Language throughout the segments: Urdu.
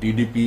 DDP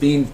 3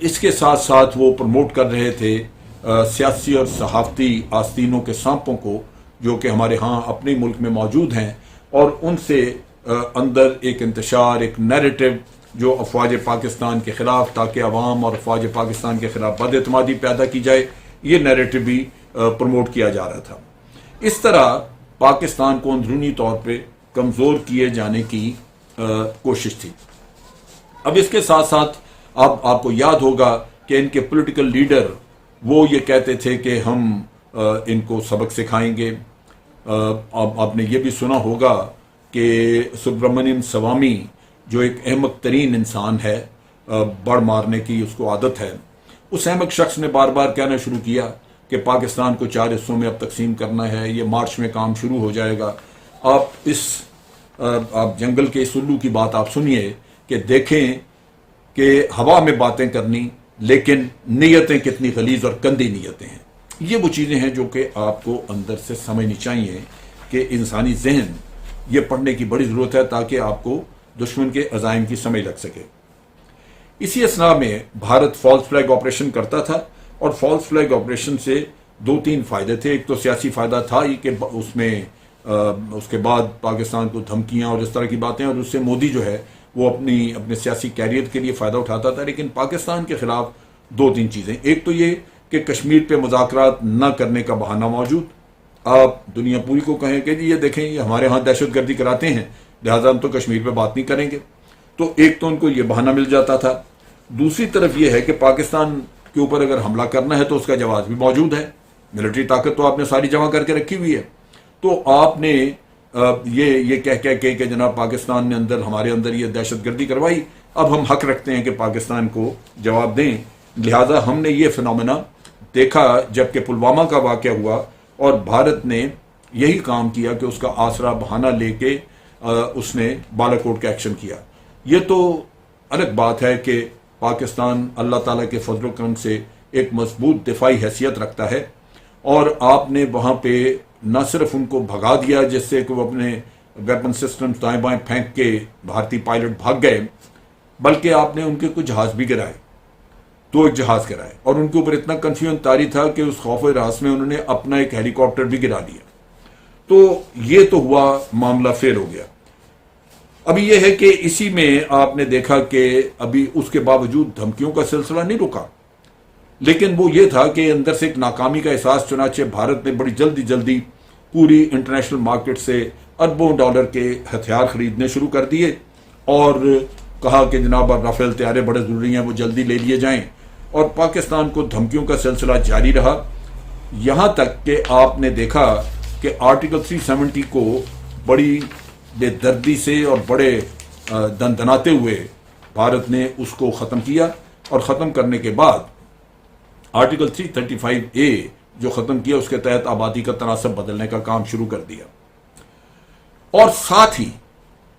اس کے ساتھ ساتھ وہ پروموٹ کر رہے تھے سیاسی اور صحافتی آستینوں کے سانپوں کو جو کہ ہمارے ہاں اپنے ملک میں موجود ہیں، اور ان سے اندر ایک انتشار، ایک نیریٹو جو افواج پاکستان کے خلاف، تاکہ عوام اور افواج پاکستان کے خلاف بد اعتمادی پیدا کی جائے، یہ نیریٹو بھی پروموٹ کیا جا رہا تھا۔ اس طرح پاکستان کو اندرونی طور پہ کمزور کیے جانے کی کوشش تھی۔ اب اس کے ساتھ ساتھ آپ کو یاد ہوگا کہ ان کے پولیٹیکل لیڈر وہ یہ کہتے تھے کہ ہم ان کو سبق سکھائیں گے۔ آپ نے یہ بھی سنا ہوگا کہ سبرامنیم سوامی جو ایک احمق ترین انسان ہے، بڑ مارنے کی اس کو عادت ہے، اس احمق شخص نے بار بار کہنا شروع کیا کہ پاکستان کو 4 حصوں میں اب تقسیم کرنا ہے، یہ مارچ میں کام شروع ہو جائے گا۔ آپ جنگل کے اس الو کی بات آپ سنیے کہ دیکھیں کہ ہوا میں باتیں کرنی لیکن نیتیں کتنی غلیظ اور گندی نیتیں ہیں۔ یہ وہ چیزیں ہیں جو کہ آپ کو اندر سے سمجھنی چاہیے کہ انسانی ذہن یہ پڑھنے کی بڑی ضرورت ہے تاکہ آپ کو دشمن کے عزائم کی سمجھ لگ سکے۔ اسی اثناء میں بھارت فالس فلیگ آپریشن کرتا تھا، اور فالس فلیگ آپریشن سے 2-3 فائدے تھے۔ ایک تو سیاسی فائدہ تھا ہی کہ اس میں اس کے بعد پاکستان کو دھمکیاں اور اس طرح کی باتیں، اور اس سے مودی جو ہے وہ اپنے سیاسی کیریئر کے لیے فائدہ اٹھاتا تھا۔ لیکن پاکستان کے خلاف 2-3 چیزیں، ایک تو یہ کہ کشمیر پہ مذاکرات نہ کرنے کا بہانہ موجود، آپ دنیا پوری کو کہیں کہ یہ دیکھیں یہ ہمارے ہاں دہشت گردی کراتے ہیں لہٰذا ہم تو کشمیر پہ بات نہیں کریں گے، تو ایک تو ان کو یہ بہانہ مل جاتا تھا۔ دوسری طرف یہ ہے کہ پاکستان کے اوپر اگر حملہ کرنا ہے تو اس کا جواز بھی موجود ہے، ملٹری طاقت تو آپ نے ساری جمع کر کے رکھی ہوئی ہے، تو آپ نے یہ کہہ کہ جناب پاکستان نے ہمارے اندر یہ دہشت گردی کروائی، اب ہم حق رکھتے ہیں کہ پاکستان کو جواب دیں۔ لہذا ہم نے یہ فنومینا دیکھا جب کہ پلوامہ کا واقعہ ہوا، اور بھارت نے یہی کام کیا کہ اس کا آسرا بہانہ لے کے اس نے بالا کوٹ کا ایکشن کیا۔ یہ تو الگ بات ہے کہ پاکستان اللہ تعالیٰ کے فضل و کرم سے ایک مضبوط دفاعی حیثیت رکھتا ہے، اور آپ نے وہاں پہ نہ صرف ان کو بھگا دیا جس سے کہ وہ اپنے ویپن سسٹم دائیں بائیں پھینک کے بھارتی پائلٹ بھاگ گئے، بلکہ آپ نے ان کے کچھ جہاز بھی گرائے، 2 جہاز گرائے، اور ان کے اوپر اتنا کنفیوژن طاری تھا کہ اس خوف و ہراس میں انہوں نے اپنا ایک ہیلی کاپٹر بھی گرا دیا۔ تو یہ تو ہوا، معاملہ فیل ہو گیا۔ ابھی یہ ہے کہ اسی میں آپ نے دیکھا کہ ابھی اس کے باوجود دھمکیوں کا سلسلہ نہیں رکا، لیکن وہ یہ تھا کہ اندر سے ایک ناکامی کا احساس، چنانچہ بھارت نے بڑی جلدی پوری انٹرنیشنل مارکیٹ سے اربوں ڈالر کے ہتھیار خریدنے شروع کر دیے، اور کہا کہ جناب اب رافیل طیارے بڑے ضروری ہیں، وہ جلدی لے لیے جائیں، اور پاکستان کو دھمکیوں کا سلسلہ جاری رہا، یہاں تک کہ آپ نے دیکھا کہ آرٹیکل 370 کو بڑی بے دردی سے اور بڑے دندناتے ہوئے بھارت نے اس کو ختم کیا، اور ختم کرنے کے بعد آرٹیکل 335A جو ختم کیا اس کے تحت آبادی کا تناسب بدلنے کا کام شروع کر دیا، اور ساتھ ہی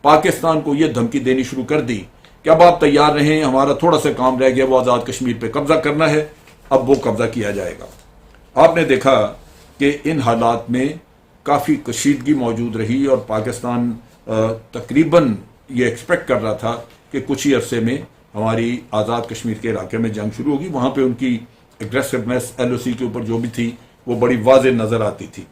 پاکستان کو یہ دھمکی دینی شروع کر دی کہ اب آپ تیار رہیں، ہمارا تھوڑا سا کام رہ گیا، وہ آزاد کشمیر پہ قبضہ کرنا ہے، اب وہ قبضہ کیا جائے گا۔ آپ نے دیکھا کہ ان حالات میں کافی کشیدگی موجود رہی، اور پاکستان تقریباً یہ ایکسپیکٹ کر رہا تھا کہ کچھ ہی عرصے میں ہماری آزاد کشمیر کے علاقے میں جنگ شروع ہوگی۔ وہاں پہ ان کی اگریسونیس LOC کے اوپر جو بھی تھی وہ بڑی واضح نظر آتی تھی۔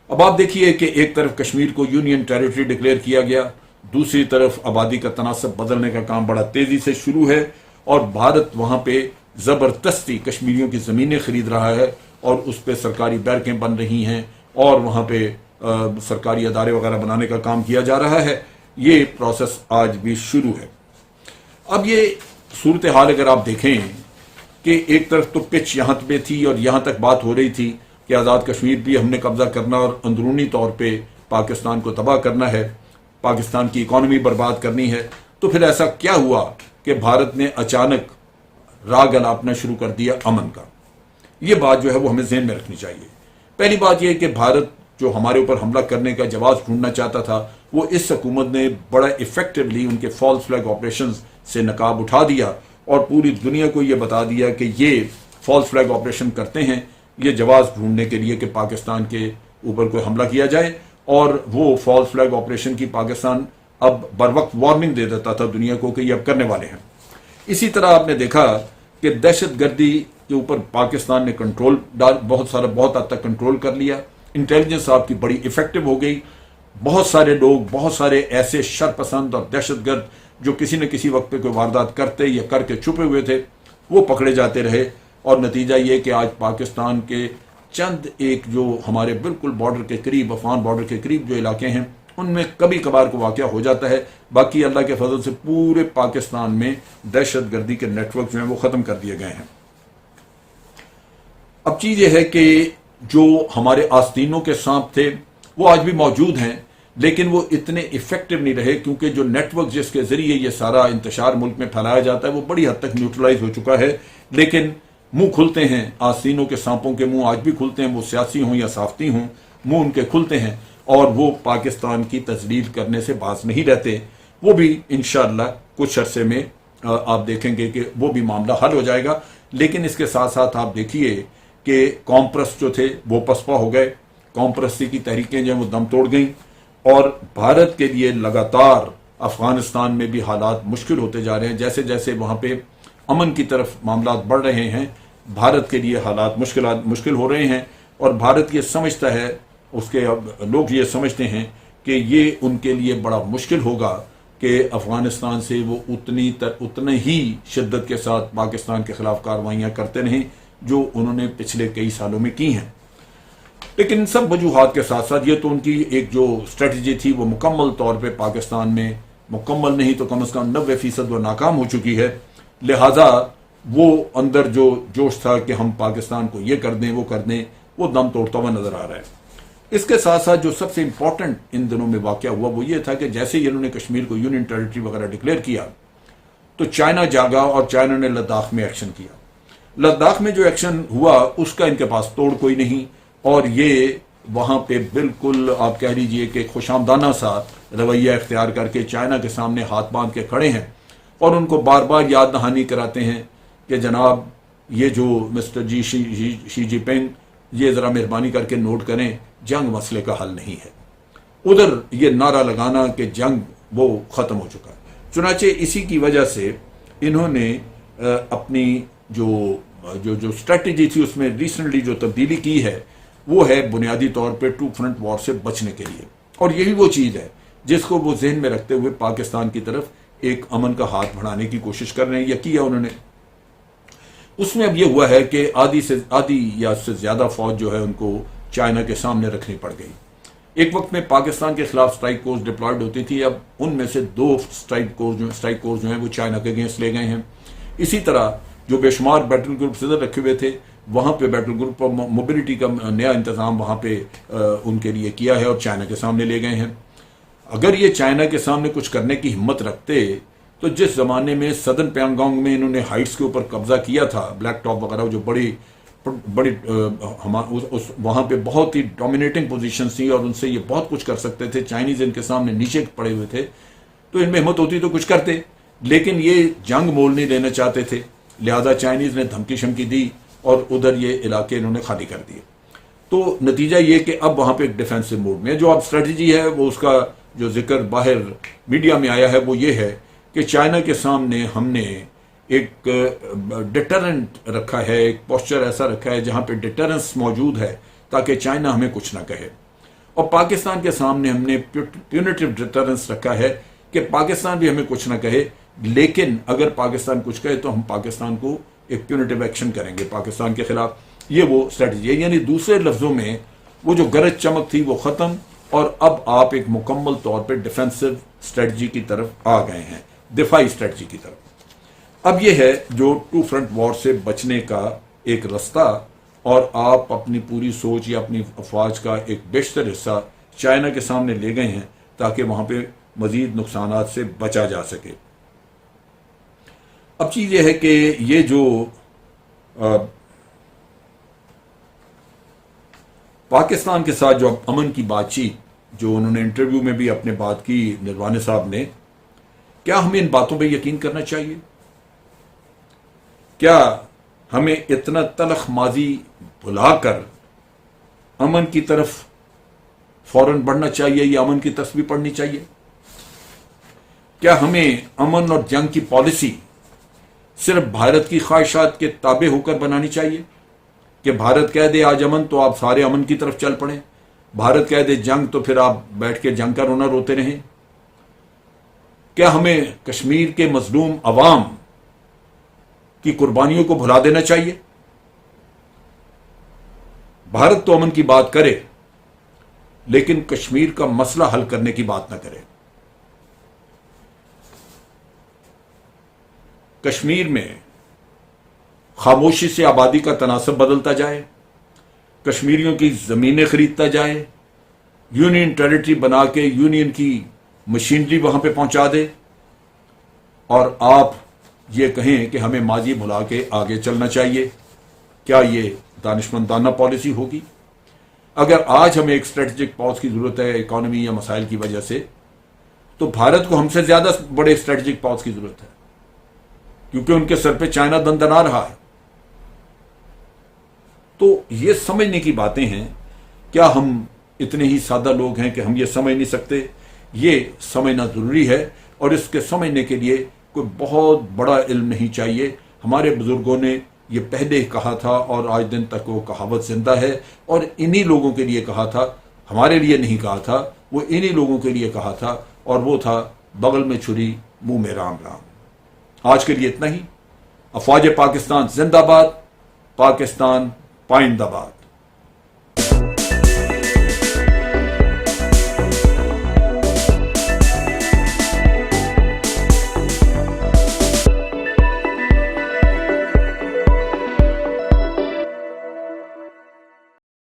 اب آپ دیکھیے کہ ایک طرف کشمیر کو یونین ٹیریٹری ڈکلیئر کیا گیا، دوسری طرف آبادی کا تناسب بدلنے کا کام بڑا تیزی سے شروع ہے، اور بھارت وہاں پہ زبردستی کشمیریوں کی زمینیں خرید رہا ہے، اور اس پہ سرکاری بیرکیں بن رہی ہیں، اور وہاں پہ سرکاری ادارے وغیرہ بنانے کا کام کیا جا رہا ہے۔ یہ پروسیس آج بھی شروع ہے۔ اب یہ صورتحال اگر آپ دیکھیں کہ ایک طرف تو پچ یہاں پہ تھی، اور یہاں تک بات ہو رہی تھی کہ آزاد کشمیر بھی ہم نے قبضہ کرنا اور اندرونی طور پہ پاکستان کو تباہ کرنا ہے، پاکستان کی اکانومی برباد کرنی ہے، تو پھر ایسا کیا ہوا کہ بھارت نے اچانک راگ الاپنا شروع کر دیا امن کا۔ یہ بات جو ہے وہ ہمیں ذہن میں رکھنی چاہیے۔ پہلی بات یہ کہ بھارت جو ہمارے اوپر حملہ کرنے کا جواز ڈھونڈنا چاہتا تھا، وہ اس حکومت نے بڑا ایفیکٹولی ان کے فالس فلیگ آپریشنز سے نقاب اٹھا دیا، اور پوری دنیا کو یہ بتا دیا کہ یہ فالس فلیگ آپریشن کرتے ہیں یہ جواز ڈھونڈنے کے لیے کہ پاکستان کے اوپر کوئی حملہ کیا جائے، اور وہ فالس فلیگ آپریشن کی پاکستان اب بر وقت وارننگ دے دیتا تھا دنیا کو کہ یہ اب کرنے والے ہیں۔ اسی طرح آپ نے دیکھا کہ دہشت گردی کے اوپر پاکستان نے بہت حد تک کنٹرول کر لیا. انٹیلیجنس آپ کی بڑی افیکٹو ہو گئی. بہت سارے لوگ، بہت سارے ایسے شرپسند اور دہشت گرد جو کسی نہ کسی وقت پہ کوئی واردات کرتے یا کر کے چھپے ہوئے تھے، وہ پکڑے جاتے رہے. اور نتیجہ یہ کہ آج پاکستان کے چند ایک جو ہمارے بالکل بارڈر کے قریب، افغان بارڈر کے قریب جو علاقے ہیں، ان میں کبھی کبھار کو واقعہ ہو جاتا ہے. باقی اللہ کے فضل سے پورے پاکستان میں دہشت گردی کے نیٹ ورک جو ہیں وہ ختم کر دیے گئے ہیں. اب چیز یہ ہے کہ جو ہمارے آستینوں کے سانپ تھے وہ آج بھی موجود ہیں، لیکن وہ اتنے افیکٹو نہیں رہے، کیونکہ جو نیٹ ورک جس کے ذریعے یہ سارا انتشار ملک میں پھیلایا جاتا ہے وہ بڑی حد تک نیوٹرلائز ہو چکا ہے. لیکن منہ کھلتے ہیں، آستینوں کے سانپوں کے منہ آج بھی کھلتے ہیں، وہ سیاسی ہوں یا صحافتی ہوں، منہ ان کے کھلتے ہیں اور وہ پاکستان کی تذلیل کرنے سے باز نہیں رہتے. وہ بھی انشاءاللہ کچھ عرصے میں آپ دیکھیں گے کہ وہ بھی معاملہ حل ہو جائے گا. لیکن اس کے ساتھ ساتھ آپ دیکھیے کہ قوم پرست جو تھے وہ پسپا ہو گئے، قوم پرستی کی تحریکیں جو ہیں وہ دم توڑ گئیں، اور بھارت کے لیے لگاتار افغانستان میں بھی حالات مشکل ہوتے جا رہے ہیں. جیسے جیسے وہاں پہ امن کی طرف معاملات بڑھ رہے ہیں، بھارت کے لیے حالات مشکل ہو رہے ہیں. اور بھارت یہ سمجھتا ہے، اس کے لوگ یہ سمجھتے ہیں کہ یہ ان کے لیے بڑا مشکل ہوگا کہ افغانستان سے وہ اتنے ہی شدت کے ساتھ پاکستان کے خلاف کارروائیاں کرتے رہیں جو انہوں نے پچھلے کئی سالوں میں کی ہیں. لیکن ان سب وجوہات کے ساتھ ساتھ یہ تو ان کی ایک جو اسٹریٹجی تھی وہ مکمل طور پہ پاکستان میں مکمل نہیں تو کم از کم 90% وہ ناکام ہو چکی ہے. لہٰذا وہ اندر جو جوش تھا کہ ہم پاکستان کو یہ کر دیں وہ کر دیں، وہ دم توڑتا ہوا نظر آ رہا ہے. اس کے ساتھ ساتھ جو سب سے امپورٹنٹ ان دنوں میں واقعہ ہوا وہ یہ تھا کہ جیسے ہی انہوں نے کشمیر کو یونین ٹیریٹری وغیرہ ڈکلیئر کیا تو چائنا جاگا اور چائنا نے لداخ میں ایکشن کیا. لداخ میں جو ایکشن ہوا اس کا ان کے پاس توڑ کوئی نہیں، اور یہ وہاں پہ بالکل آپ کہہ لیجئے کہ خوش آمدانہ سا رویہ اختیار کر کے چائنا کے سامنے ہاتھ باندھ کے کھڑے ہیں اور ان کو بار بار یاد دہانی کراتے ہیں کہ جناب یہ جو مسٹر شی جی پنگ، یہ ذرا مہربانی کر کے نوٹ کریں، جنگ مسئلے کا حل نہیں ہے. ادھر یہ نعرہ لگانا کہ جنگ وہ ختم ہو چکا ہے. چنانچہ اسی کی وجہ سے انہوں نے اپنی جو اسٹریٹجی تھی اس میں ریسنٹلی جو تبدیلی کی ہے وہ ہے بنیادی طور پہ ٹو فرنٹ وار سے بچنے کے لیے. اور یہی وہ چیز ہے جس کو وہ ذہن میں رکھتے ہوئے پاکستان کی طرف ایک امن کا ہاتھ بڑھانے کی کوشش کر رہے ہیں یا کیا انہوں نے. اس میں اب یہ ہوا ہے کہ آدھی یا اس سے زیادہ فوج جو ہے ان کو چائنا کے سامنے رکھنی پڑ گئی. ایک وقت میں پاکستان کے خلاف اسٹرائک کورس ڈپلائڈ ہوتی تھی، اب ان میں سے 2 اسٹرائک کورس جو ہیں وہ چائنا کے اگینسٹ لے گئے ہیں. اسی طرح جو بے شمار بیٹل گروپ صدر رکھے ہوئے تھے وہاں پہ بیٹل گروپ پر موبلٹی کا نیا انتظام وہاں پہ ان کے لیے کیا ہے اور چائنا کے سامنے لے گئے ہیں. اگر یہ چائنا کے سامنے کچھ کرنے کی ہمت رکھتے تو جس زمانے میں سدرن پیانگانگ میں انہوں نے ہائٹس کے اوپر قبضہ کیا تھا، بلیک ٹاپ وغیرہ جو بڑی وہاں پہ بہت ہی ڈومینیٹنگ پوزیشنز تھیں اور ان سے یہ بہت کچھ کر سکتے تھے، چائنیز ان کے سامنے نیچے پڑے ہوئے تھے، تو ان میں ہمت ہوتی تو کچھ کرتے. لیکن یہ جنگ مول نہیں لینا چاہتے تھے، لہذا چائنیز نے دھمکی شمکی دی اور ادھر یہ علاقے انہوں نے خالی کر دیے. تو نتیجہ یہ کہ اب وہاں پہ ایک ڈیفینسو موڈ میں جو اب اسٹریٹجی ہے وہ اس کا جو ذکر باہر میڈیا میں آیا ہے وہ یہ ہے کہ چائنا کے سامنے ہم نے ایک ڈیٹرنٹ رکھا ہے، ایک پوسچر ایسا رکھا ہے جہاں پہ ڈیٹرنس موجود ہے تاکہ چائنا ہمیں کچھ نہ کہے. اور پاکستان کے سامنے ہم نے پیونیٹیو ڈیٹرنس رکھا ہے کہ پاکستان بھی ہمیں کچھ نہ کہے، لیکن اگر پاکستان کچھ کہے تو ہم پاکستان کو ایک پیونیٹیو ایکشن کریں گے پاکستان کے خلاف. یہ وہ اسٹریٹجی ہے. یعنی دوسرے لفظوں میں وہ جو گرج چمک تھی وہ ختم، اور اب آپ ایک مکمل طور پہ ڈیفینسو اسٹریٹجی کی طرف آ گئے ہیں، دفاعی اسٹریٹجی کی طرف. اب یہ ہے جو ٹو فرنٹ وار سے بچنے کا ایک رستہ، اور آپ اپنی پوری سوچ یا اپنی افواج کا ایک بیشتر حصہ چائنا کے سامنے لے گئے ہیں تاکہ وہاں پہ مزید نقصانات سے بچا جا سکے. اب چیز یہ ہے کہ یہ جو پاکستان کے ساتھ جو امن کی بات چیت جو انہوں نے انٹرویو میں بھی اپنے بات کی نروانے صاحب نے، کیا ہمیں ان باتوں پہ یقین کرنا چاہیے؟ کیا ہمیں اتنا تلخ ماضی بھلا کر امن کی طرف فوراً بڑھنا چاہیے یا امن کی تسبیح پڑھنی چاہیے؟ کیا ہمیں امن اور جنگ کی پالیسی صرف بھارت کی خواہشات کے تابع ہو کر بنانی چاہیے کہ بھارت کہہ دے آج امن تو آپ سارے امن کی طرف چل پڑیں، بھارت کہہ دے جنگ تو پھر آپ بیٹھ کے جنگ کا رونا روتے رہیں؟ کیا ہمیں کشمیر کے مظلوم عوام کی قربانیوں کو بھلا دینا چاہیے؟ بھارت تو امن کی بات کرے لیکن کشمیر کا مسئلہ حل کرنے کی بات نہ کرے۔ کشمیر میں خاموشی سے آبادی کا تناسب بدلتا جائے، کشمیریوں کی زمینیں خریدتا جائے، یونین ٹیریٹری بنا کے یونین کی مشینری وہاں پہ پہنچا دے، اور آپ یہ کہیں کہ ہمیں ماضی بھلا کے آگے چلنا چاہیے، کیا یہ دانشمندانہ پالیسی ہوگی؟ اگر آج ہمیں ایک اسٹریٹجک پاز کی ضرورت ہے اکانومی یا مسائل کی وجہ سے، تو بھارت کو ہم سے زیادہ بڑے اسٹریٹجک پاز کی ضرورت ہے، کیونکہ ان کے سر پہ چائنا دندنا رہا ہے۔ تو یہ سمجھنے کی باتیں ہیں۔ کیا ہم اتنے ہی سادہ لوگ ہیں کہ ہم یہ سمجھ نہیں سکتے؟ یہ سمجھنا ضروری ہے، اور اس کے سمجھنے کے لیے کوئی بہت بڑا علم نہیں چاہیے۔ ہمارے بزرگوں نے یہ پہلے کہا تھا اور آج دن تک وہ کہاوت زندہ ہے، اور انہی لوگوں کے لیے کہا تھا، ہمارے لیے نہیں کہا تھا، وہ انہی لوگوں کے لیے کہا تھا، اور وہ تھا بغل میں چھری منہ میں رام رام۔ آج کے لیے اتنا ہی۔ افواج پاکستان زندہ باد، پاکستان پائندہ باد۔